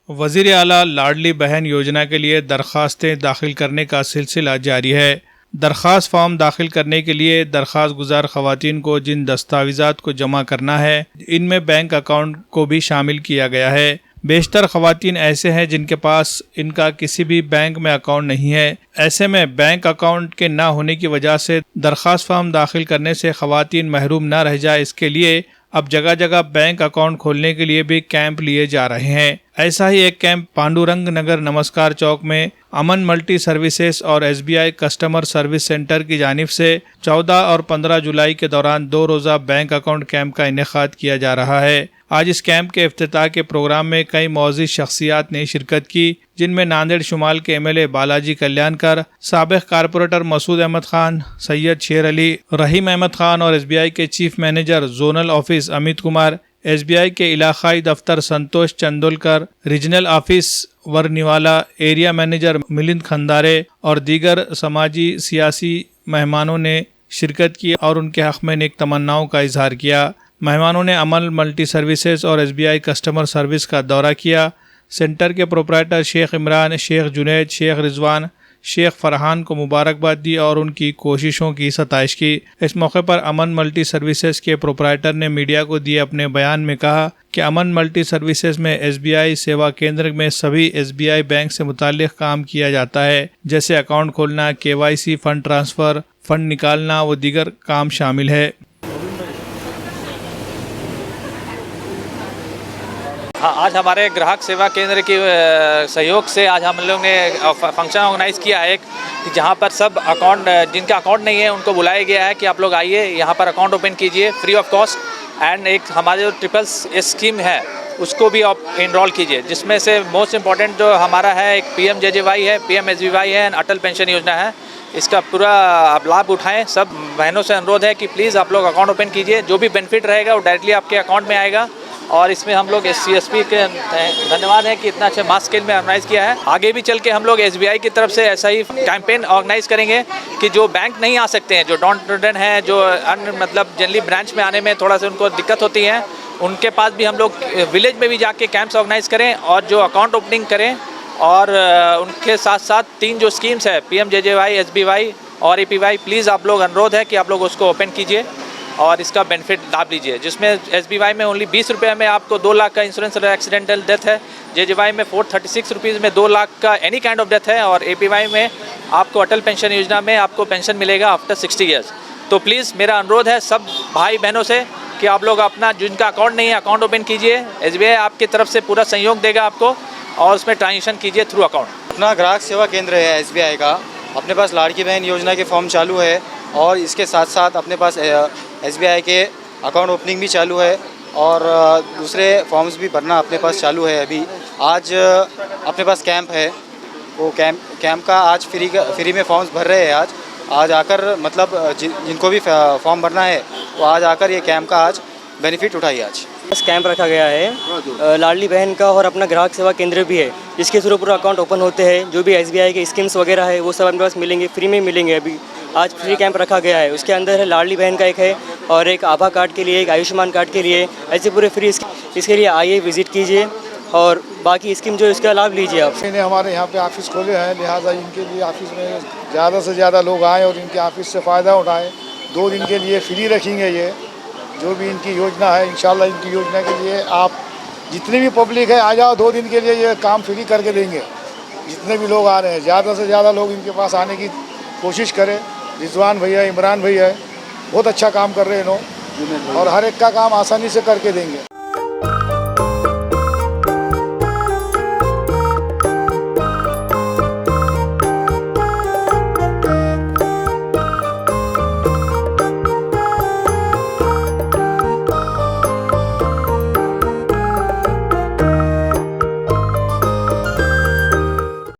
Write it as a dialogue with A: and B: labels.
A: वज़ीर आला लाडली बहन योजना के लिए दरख्वास्तें दाखिल करने का सिलसिला जारी है। दरख्वास्त फॉर्म दाखिल करने के लिए दरख्वास्त गुजार ख़वातीन को जिन दस्तावेज़ात को जमा करना है, इनमें बैंक अकाउंट को भी शामिल किया गया है। बेशतर ख़वातीन ऐसे हैं जिनके पास इनका किसी भी बैंक में अकाउंट नहीं है। ऐसे में बैंक अकाउंट के ना होने की वजह से दरख्वास्त फॉर्म दाखिल करने से ख़वातीन महरूम ना रह जाए, इसके लिए अब जगह जगह बैंक अकाउंट खोलने के लिए भी कैंप लिए जा रहे हैं। ऐसा ही एक कैंप पांडुरंग नगर नमस्कार चौक में अमन मल्टी सर्विसेज और SBI कस्टमर सर्विस सेंटर की जानिब से 14 और 15 जुलाई के दौरान 2 रोज़ा बैंक अकाउंट कैंप का इनेकाद किया जा रहा है। आज इस कैंप के इफ्तिताह के प्रोग्राम में कई मौज़ूद शख्सियात ने शिरकत की, जिनमें नांदेड़ शुमाल के MLA बालाजी कल्याणकर, साबिक़ कारपोरेटर मसूद अहमद खान, सैयद शेर अली, रहीम अहमद खान और SBI के chief manager zonal office Amit Kumar, SBI के इलाकाई दफ्तर Santosh Chandolkar, regional office Varniwala, area manager Milind Khandare और दीगर समाजी सियासी मेहमानों ने शिरकत की और उनके हक़ में नेक तमन्नाओं का इजहार किया। मेहमानों ने अमन मल्टी सर्विसेज और SBI कस्टमर सर्विस का दौरा किया। सेंटर के प्रोपराइटर शेख इमरान, शेख जुनैद, शेख रिजवान, शेख फरहान को मुबारकबाद दी और उनकी कोशिशों की सताइश की। इस मौके पर अमन मल्टी सर्विसेज के प्रोपराइटर ने मीडिया को दिए अपने बयान में कहा कि अमन मल्टी सर्विसेज में SBI सेवा केंद्र में सभी SBI बैंक से मुताल्लिक काम किया जाता है, जैसे अकाउंट खोलना, KYC, फंड ट्रांसफ़र, फंड निकालना व दीगर काम शामिल है।
B: हाँ, आज हमारे ग्राहक सेवा केंद्र के सहयोग से आज हम लोगों ने फंक्शन ऑर्गेनाइज़ किया है कि जहाँ पर सब अकाउंट जिनका अकाउंट नहीं है उनको बुलाया गया है कि आप लोग आइए यहाँ पर अकाउंट ओपन कीजिए फ्री ऑफ कॉस्ट। एंड एक हमारे जो SSS स्कीम है उसको भी आप इनरोल कीजिए, जिसमें से मोस्ट इम्पॉर्टेंट जो हमारा है एक PMJJY है, PMSBY है, अटल पेंशन योजना है। इसका पूरा आप लाभ उठाएं। सब बहनों से अनुरोध है कि प्लीज़ आप लोग अकाउंट ओपन कीजिए, जो भी बेनिफिट रहेगा वो डायरेक्टली आपके अकाउंट में आएगा। और इसमें हम लोग SCSP के धन्यवाद है कि इतना अच्छा मास स्केल में ऑर्गेनाइज़ किया है। आगे भी चल के हम लोग SBI की तरफ से ऐसा ही कैंपेन ऑर्गेनाइज़ करेंगे कि जो बैंक नहीं आ सकते हैं, जो डॉन स्टूडेंट हैं, जो अन्य मतलब जनरली ब्रांच में आने में थोड़ा सा उनको दिक्कत होती है, उनके पास भी हम लोग विलेज में भी जाके कैंप्स ऑर्गेनाइज़ करें और जो अकाउंट ओपनिंग करें। और उनके साथ साथ 3 जो स्कीम्स है PMJJY, SBY और APY, प्लीज़ आप लोग अनुरोध है कि आप लोग उसको ओपन कीजिए और इसका बेनिफिट लाभ लीजिए। जिसमें SBY में ओनली 20 रुपये में आपको 2 लाख का इंश्योरेंस एक्सीडेंटल डेथ है, JJY में 436 रुपीज़ में 2 लाख का एनी काइंड ऑफ डेथ है, और APY में आपको अटल पेंशन योजना में आपको पेंशन मिलेगा आफ्टर 60 ईयर्स। तो प्लीज़ मेरा अनुरोध है सब भाई बहनों से कि आप लोग अपना जिनका अकाउंट नहीं है अकाउंट ओपन कीजिए। SBI आपकी तरफ से पूरा सहयोग देगा आपको और उसमें ट्रांजेक्शन कीजिए थ्रू अकाउंट।
C: अपना ग्राहक सेवा केंद्र है SBI का, अपने पास लाड़की बहन योजना के फॉर्म चालू है और इसके साथ साथ अपने पास SBI के अकाउंट ओपनिंग भी चालू है और दूसरे फॉर्म्स भी भरना अपने पास चालू है। अभी आज अपने पास कैंप है, वो कैंप का आज फ्री में फॉर्म्स भर रहे हैं। आज आकर मतलब जिनको भी फॉर्म भरना है वो आज आकर ये कैंप का आज बेनिफिट उठाइए। आज
D: बस कैंप रखा गया है लाडली बहन का और अपना ग्राहक सेवा केंद्र भी है, जिसके थ्रू पूरा अकाउंट ओपन होते हैं। जो भी SBI के स्कीम्स वगैरह है वो सब अपने पास मिलेंगे, फ्री में मिलेंगे। अभी आज फ्री कैंप रखा गया है, उसके अंदर है लाडली बहन का एक है और एक आभा कार्ड के लिए, एक आयुष्मान कार्ड के लिए, ऐसे पूरे फ्री इसके लिए आइए विज़िट कीजिए और बाकी स्कीम जो इसका लाभ लीजिए आप।
E: इन्हें हमारे यहाँ पे ऑफिस खोले हैं, लिहाजा इनके लिए ऑफिस में ज़्यादा से ज़्यादा लोग आएँ और इनके ऑफिस से फ़ायदा उठाएँ। 2 दिन के लिए फ्री रखेंगे ये जो भी इनकी योजना है। इंशाल्लाह इनकी योजना के लिए आप जितनी भी पब्लिक है आ जाओ, 2 दिन के लिए ये काम फ्री करके देंगे। जितने भी लोग आ रहे हैं ज़्यादा से ज़्यादा लोग इनके पास आने की कोशिश करें। रिजवान भैया, इमरान भैया बहुत अच्छा काम कर रहे हैं इन्होंने और हर एक का काम आसानी से करके देंगे।